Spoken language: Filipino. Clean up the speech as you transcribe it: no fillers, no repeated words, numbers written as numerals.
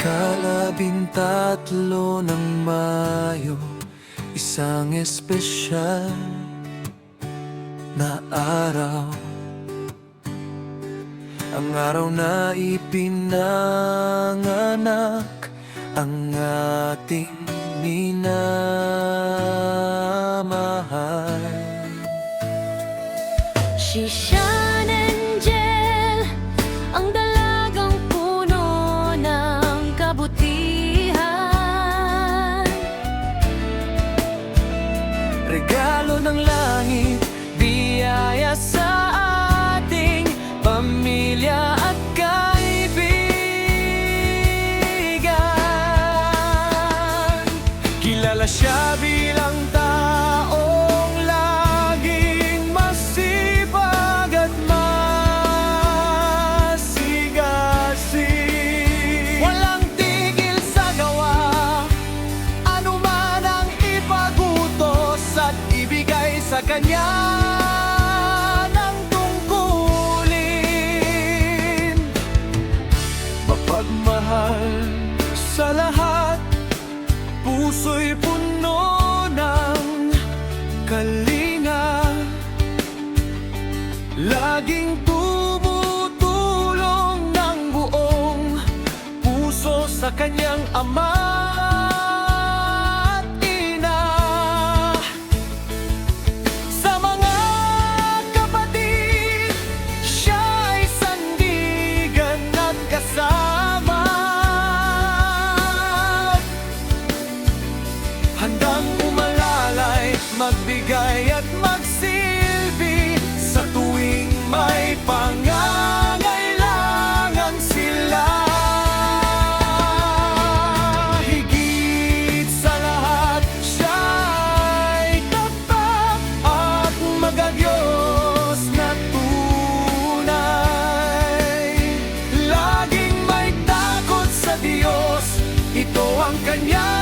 Ikalabintatlo ng Mayo, isang espesyal na araw. Ang araw na ipinanganak ang ating minamahal. Si Sean Angel, ang dalagang puno ng kabutihan. Regalo ng langit, biyaya sa ating pamilya at kaibigan. Kilala siya bilang taong laging masipag at masigasig. Walang tigil sa gawa, anuman ang ipagutos at ibigay sa kanya ng tungkulin. Mapagmahal sa lahat, puso'y puno ng kalinga. Laging tumutulong ng buong puso sa kanyang ama at ina. Sa mga kapatid, siya'y sandigan at kasama. Handang umalalay, magbigay at magsilbi sa tuwing may pangangailangan sila. Higit sa lahat, siya'y tapat at magagiyos na tunay. Laging may takot sa Diyos, ito ang kanya